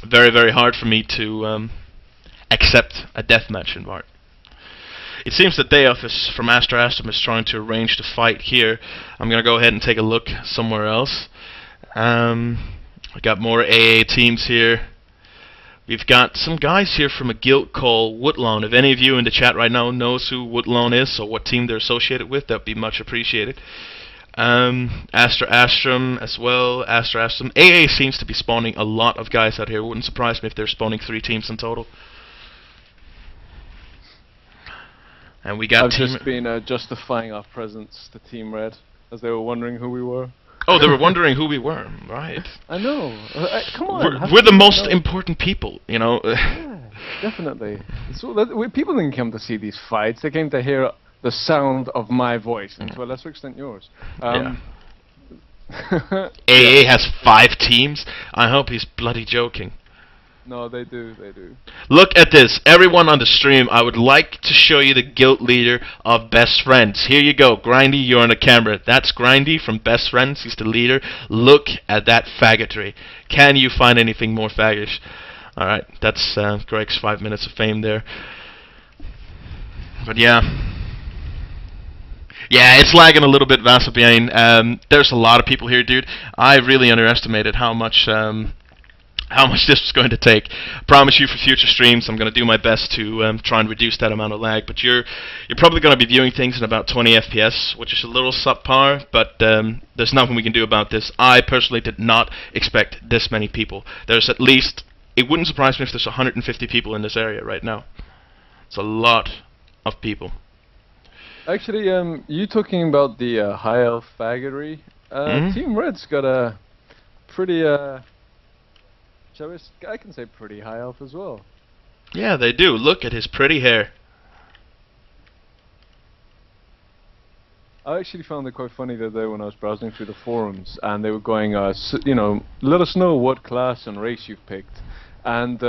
very, very hard for me to accept a deathmatch invite. It seems that Deophis from Astra Astrum is trying to arrange the fight here. I'm going to go ahead and take a look somewhere else. We got more AA teams here. We've got some guys here from a guild called Woodlawn. If any of you in the chat right now knows who Woodlawn is or what team they're associated with, that would be much appreciated. Astra Astrum as well. Astra Astrum. AA seems to be spawning a lot of guys out here. It wouldn't surprise me if they're spawning 3 teams in total. And we got I've just been justifying our presence to Team Red, as they were wondering who we were. Oh, they were wondering who we were, right? I know. Come on. We're the most important people, you know. Yeah, definitely. So people didn't come to see these fights. They came to hear the sound of my voice, and to a lesser extent yours. Yeah. AA has 5 teams? I hope he's bloody joking. No, they do. Look at this. Everyone on the stream, I would like to show you the guild leader of Best Friends. Here you go. Grindy, you're on the camera. That's Grindy from Best Friends. He's the leader. Look at that faggotry. Can you find anything more faggotish? Alright, that's Greg's 5 minutes of fame there. But yeah. Yeah, it's lagging a little bit, Vasabian. There's a lot of people here, dude. I really underestimated how much this was going to take. I promise you for future streams I'm going to do my best to try and reduce that amount of lag, but you're probably going to be viewing things in about 20 FPS, which is a little subpar, but there's nothing we can do about this. I personally did not expect this many people. There's at least, it wouldn't surprise me if there's 150 people in this area right now. It's a lot of people. Actually, you talking about the high elf faggotry, Team Red's got a pretty I can say pretty high elf as well. Yeah, they do. Look at his pretty hair. I actually found it quite funny the other day when I was browsing through the forums, and they were going, you know, let us know what class and race you've picked, and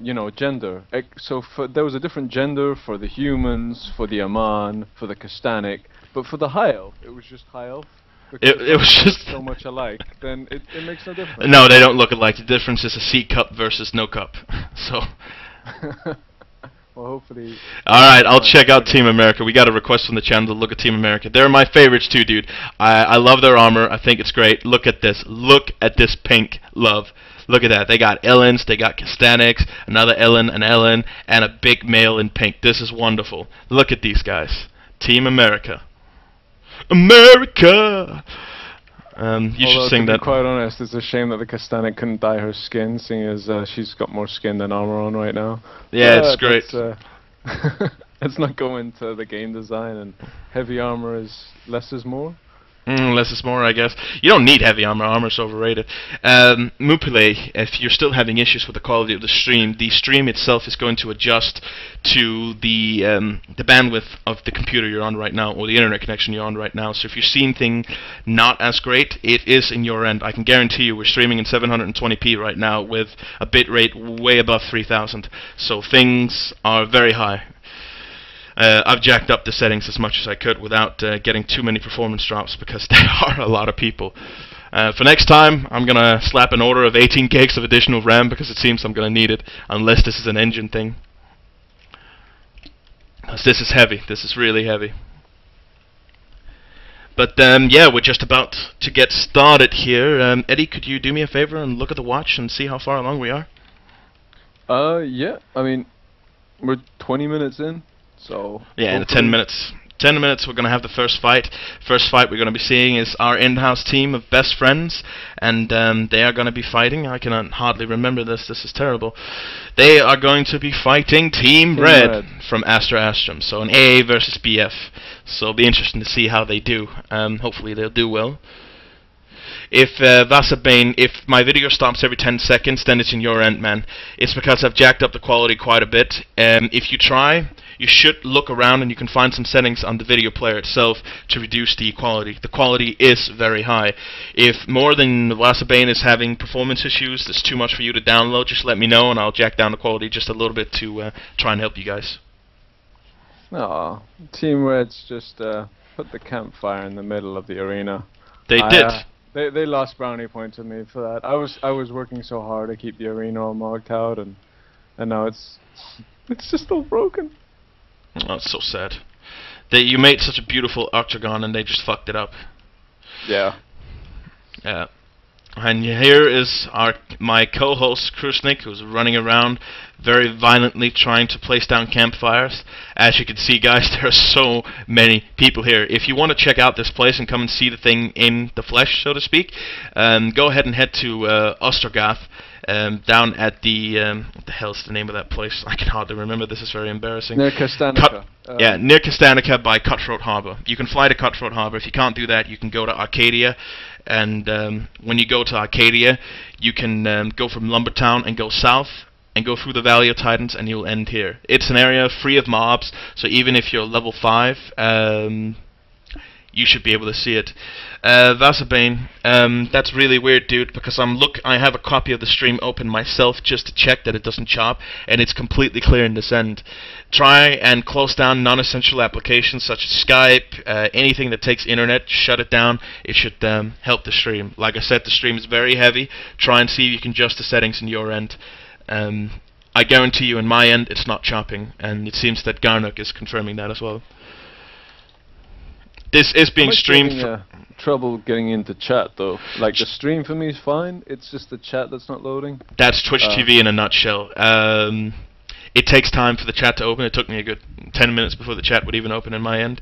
you know, gender. So there was a different gender for the humans, for the Aman, for the Kastanic, but for the high elf, it was just high elf. It was just so much alike, then it makes no difference. No, they don't look alike. The difference is a C cup versus no cup. So. Well, hopefully. All right, I'll check out Team America. We got a request from the channel to look at Team America. They're my favorites too, dude. I love their armor. I think it's great. Look at this. Look at this pink love. Look at that. They got Ellens, they got Kastanics, another Ellen, an Ellen, and a big male in pink. This is wonderful. Look at these guys. Team America. America! You should sing that. To be quite honest, it's a shame that the Kastanic couldn't dye her skin, seeing as she's got more skin than armor on right now. Yeah, it's great. Let's not go into the game design, and heavy armor is less is more. Less is more, I guess. You don't need heavy armor. Armor's overrated. Mupile, if you're still having issues with the quality of the stream itself is going to adjust to the bandwidth of the computer you're on right now, or the internet connection you're on right now. So if you're seeing things not as great, it is in your end. I can guarantee you we're streaming in 720p right now with a bitrate way above 3000. So things are very high. I've jacked up the settings as much as I could without getting too many performance drops, because there are a lot of people. For next time, I'm going to slap an order of 18 gigs of additional RAM, because it seems I'm going to need it, unless this is an engine thing. Because this is heavy. This is really heavy. But yeah, we're just about to get started here. Eddie, could you do me a favor and look at the watch and see how far along we are? Yeah. I mean, we're 20 minutes in. So yeah, in 10 minutes. 10 minutes we're going to have the first fight. First fight we're going to be seeing is our in-house team of Best Friends, and they are going to be fighting. I cannot hardly remember this. This is terrible. They are going to be fighting Team Red from Astra Astrum. So an AA versus BF. So it'll be interesting to see how they do. Hopefully they'll do well. If Vasabane, if my video stops every 10 seconds, then it's in your end, man. It's because I've jacked up the quality quite a bit. If you try, you should look around and you can find some settings on the video player itself to reduce the quality. The quality is very high. If more than Vasabane is having performance issues, there's too much for you to download, just let me know and I'll jack down the quality just a little bit to try and help you guys. Aw, Team Red's just put the campfire in the middle of the arena. They did. They lost brownie points with me for that. I was working so hard to keep the arena all marked out, and now it's just all broken. Oh, it's so sad. You made such a beautiful octagon and they just fucked it up. Yeah. Yeah. And here is my co-host Krusnik, who's running around very violently trying to place down campfires. As you can see, guys, there are so many people here. If you want to check out this place and come and see the thing in the flesh, so to speak, go ahead and head to Ostergath. Down at the what the hell's the name of that place? I can hardly remember. This is very embarrassing. Near Kastanica. Yeah, near Kastanica by Cutthroat Harbor. You can fly to Cutthroat Harbor. If you can't do that, you can go to Arcadia. And when you go to Arcadia, you can go from Lumbertown and go south and go through the Valley of Titans, and you'll end here. It's an area free of mobs, so even if you're level 5, you should be able to see it. Vasabane, that's really weird, dude, because I have a copy of the stream open myself just to check that it doesn't chop, and it's completely clear in this end. Try and close down non-essential applications such as Skype, anything that takes internet, shut it down. It should help the stream. Like I said, the stream is very heavy. Try and see if you can adjust the settings in your end. I guarantee you in my end it's not chopping, and it seems that Garnock is confirming that as well. This is being streamed. Trouble getting into chat though. Like the stream for me is fine. It's just the chat that's not loading. That's Twitch TV in a nutshell. It takes time for the chat to open. It took me a good 10 minutes before the chat would even open in my end.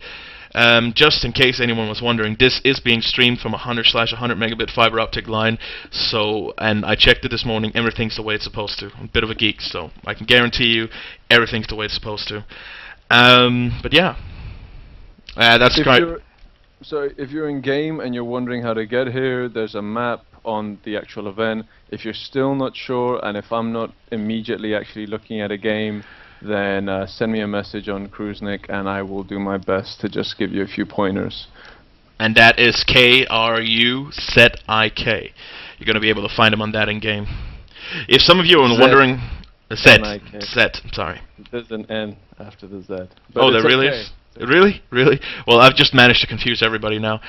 Just in case anyone was wondering, this is being streamed from a 100/100 megabit fiber optic line. So, and I checked it this morning. Everything's the way it's supposed to. I'm a bit of a geek, so I can guarantee you everything's the way it's supposed to. But yeah. That's great. So if you're in game and you're wondering how to get here, there's a map on the actual event. If you're still not sure, and if I'm not immediately actually looking at a game, then send me a message on Krusnik, and I will do my best to just give you a few pointers. And that is KRUZIK. You're going to be able to find him on that in game. If some of you are wondering, Z, I'm sorry. There's an N after the Z. But oh, there really is? Really? Really? Well, I've just managed to confuse everybody now.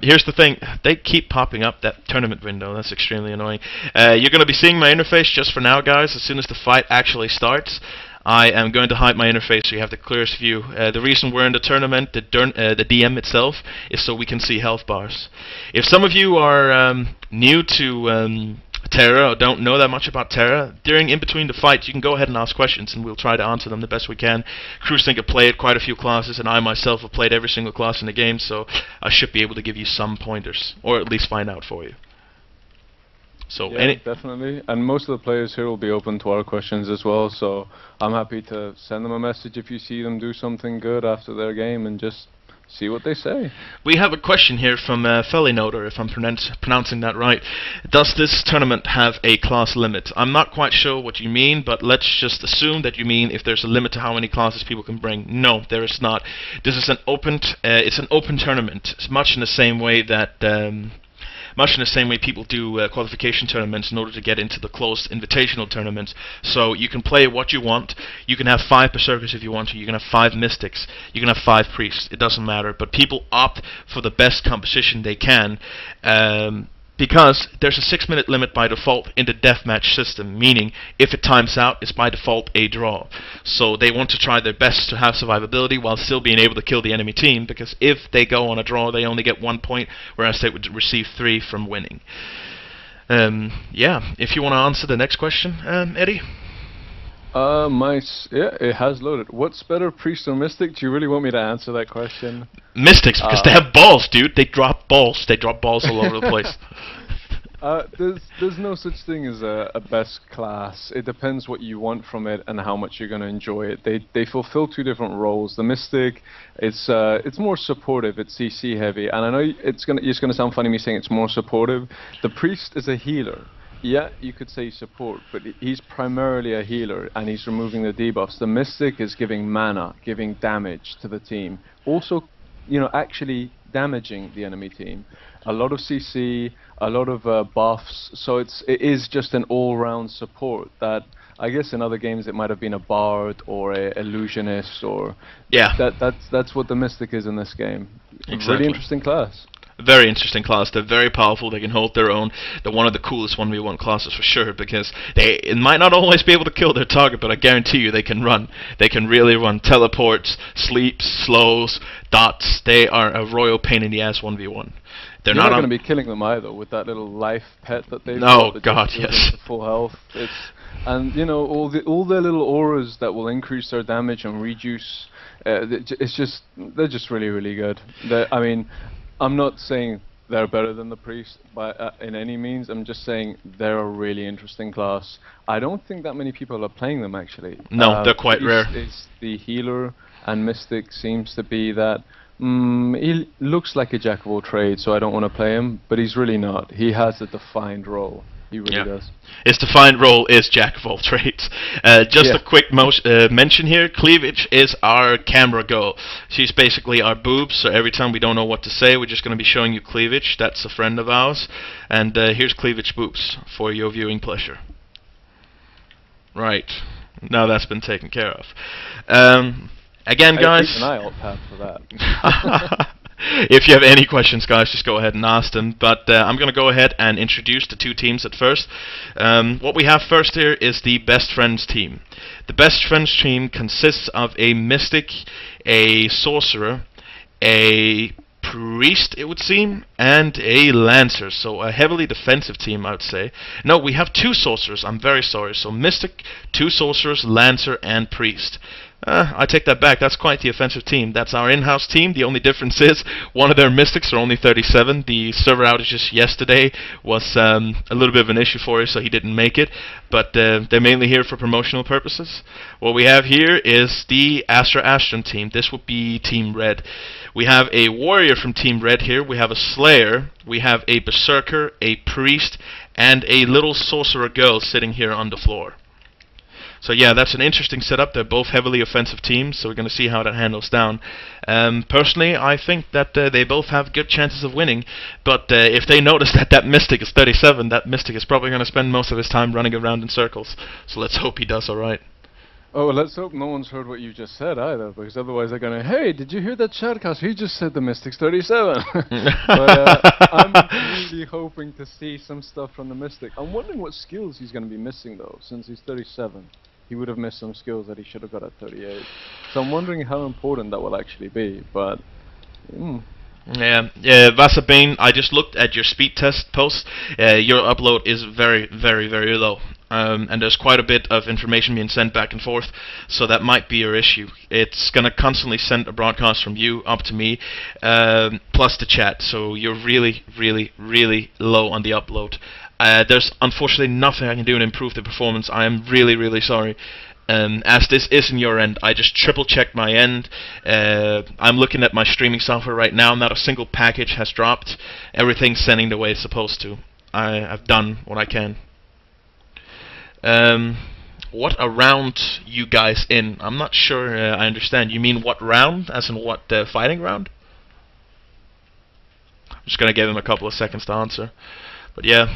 Here's the thing. They keep popping up that tournament window. That's extremely annoying. You're going to be seeing my interface just for now, guys. As soon as the fight actually starts, I am going to hide my interface so you have the clearest view. The reason we're in the tournament, the DM itself, is so we can see health bars. If some of you are new to Terra or don't know that much about Terra, in between the fights you can go ahead and ask questions and we'll try to answer them the best we can. Krusnik have played quite a few classes and I myself have played every single class in the game, so I should be able to give you some pointers, or at least find out for you. So yeah, definitely, and most of the players here will be open to our questions as well, so I'm happy to send them a message if you see them do something good after their game and just see what they say. We have a question here from Felinoder, if I'm pronouncing that right. Does this tournament have a class limit? I'm not quite sure what you mean, but let's just assume that you mean if there's a limit to how many classes people can bring. No, there is not. This is an open tournament. It's much in the same way that people do qualification tournaments in order to get into the closed invitational tournaments. So you can play what you want. You can have 5 Berserkers if you want to. You can have 5 Mystics. You can have 5 Priests. It doesn't matter. But people opt for the best composition they can. Because there's a 6-minute limit by default in the deathmatch system, meaning if it times out, it's by default a draw. So they want to try their best to have survivability while still being able to kill the enemy team, because if they go on a draw, they only get 1 point, whereas they would receive 3 from winning. Yeah, if you want to answer the next question, Eddie? Yeah, it has loaded. What's better, Priest or Mystic? Do you really want me to answer that question? Mystics, because they have balls, dude. They drop balls. They drop balls all over the place. There's no such thing as a best class. It depends what you want from it and how much you're going to enjoy it. They fulfill 2 different roles. The Mystic, it's more supportive. It's CC heavy, and I know it's gonna sound funny me saying it's more supportive. The Priest is a healer. Yeah, you could say support, but he's primarily a healer, and he's removing the debuffs. The Mystic is giving mana, giving damage to the team. Also, actually damaging the enemy team. A lot of CC, a lot of buffs, so it is just an all-round support that I guess in other games it might have been a Bard or a Illusionist, or yeah. That's what the Mystic is in this game. Exactly. Really interesting class. Very interesting class. They're very powerful. They can hold their own. They're one of the coolest 1v1 classes for sure, because it might not always be able to kill their target, but I guarantee you they can run. They can really run. Teleports, sleeps, slows, dots. They are a royal pain in the ass 1v1. They're You're not not going to be killing them either with that little life pet that they've Oh got that God, just gives yes. them to full health. And you know, all their little auras that will increase their damage and reduce. They're just really, really good. I mean, I'm not saying they're better than the priest by in any means. I'm just saying they're a really interesting class. I don't think that many people are playing them actually. No, they're quite rare. Priest is the healer, and Mystic seems to be that. He looks like a jack of all trades, so I don't want to play him, but he's really not. He has a defined role. He really does. His defined role is jack of all trades. Just a quick mention here, Cleavage is our camera girl. She's basically our boobs, so every time we don't know what to say, we're just going to be showing you Cleavage. That's a friend of ours. And here's Cleavage boobs for your viewing pleasure. Right. Now that's been taken care of. Again, guys, keep an eye out, Pat, for that. if you have any questions, guys, just go ahead and ask them. But I'm going to go ahead and introduce the two teams at first. What we have first here is the Best Friends team. The Best Friends team consists of a Mystic, a Sorcerer, a Priest, it would seem, and a Lancer. So a heavily defensive team, I would say. No, we have two Sorcerers. I'm very sorry. So Mystic, two Sorcerers, Lancer, and Priest. I take that back. That's quite the offensive team. That's our in-house team. The only difference is one of their Mystics are only 37. The server outages yesterday was a little bit of an issue for us, so he didn't make it. But they're mainly here for promotional purposes. What we have here is the Ashton team. This would be Team Red. We have a Warrior from Team Red here. We have a Slayer. We have a Berserker, a Priest, and a little Sorcerer girl sitting here on the floor. So yeah, that's an interesting setup. They're both heavily offensive teams, so we're going to see how that handles down. Personally, I think that they both have good chances of winning, but if they notice that that Mystic is 37, that Mystic is probably going to spend most of his time running around in circles. So let's hope he does alright. Oh, let's hope no one's heard what you just said either, because otherwise they're going to, hey, did you hear that chatcast? He just said the Mystic's 37. But I'm really hoping to see some stuff from the Mystic. I'm wondering what skills he's going to be missing, though, since he's 37. He would have missed some skills that he should have got at 38. So I'm wondering how important that will actually be, but... Yeah, Vasabane, I just looked at your speed test post. Your upload is very, very, very low. And there's quite a bit of information being sent back and forth, so that might be your issue. It's going to constantly send a broadcast from you up to me, plus the chat, so you're really, really, really low on the upload. There's unfortunately nothing I can do to improve the performance. I am really, really sorry. As this isn't your end, I just triple checked my end. I'm looking at my streaming software right now. Not a single package has dropped. Everything's sending the way it's supposed to. I've done what I can. What a round you guys in? I'm not sure I understand. You mean what round? As in what fighting round? I'm just gonna give him a couple of seconds to answer. But yeah,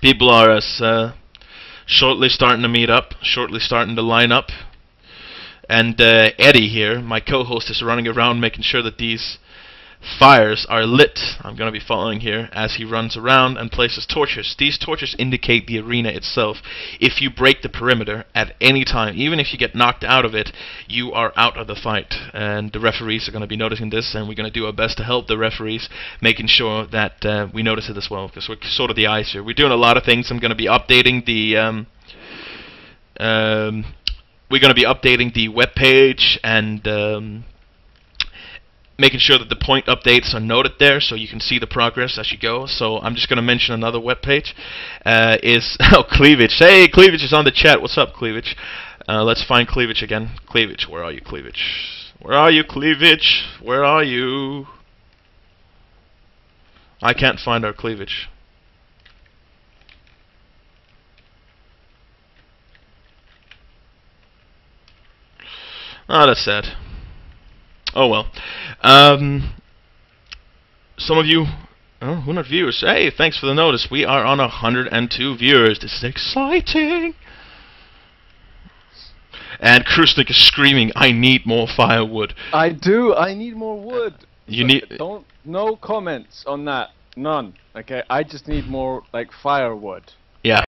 people are as shortly starting to meet up, shortly starting to line up. And Eddie here, my co-host, is running around making sure that these fires are lit. I'm going to be following here as he runs around and places torches. These torches indicate the arena itself. If you break the perimeter at any time, even if you get knocked out of it, you are out of the fight. And the referees are going to be noticing this, and we're going to do our best to help the referees, making sure that we notice it as well, because we're sort of the eyes here. We're doing a lot of things. I'm going to be updating the web page and making sure that the point updates are noted there so you can see the progress as you go. So I'm just going to mention another web page. Oh, Cleavage. Hey, Cleavage is on the chat. What's up, Cleavage? Let's find Cleavage again. Cleavage, where are you, Cleavage? Where are you, Cleavage? Where are you? I can't find our Cleavage. Oh, that's sad. Oh well. Some of you, oh, who not viewers? Hey, thanks for the notice. We are on 102 viewers. This is exciting. And Krusnik is screaming, "I need more firewood." I do. I need more wood. You need. Don't. No comments on that. None. Okay. I just need more like firewood. Yeah.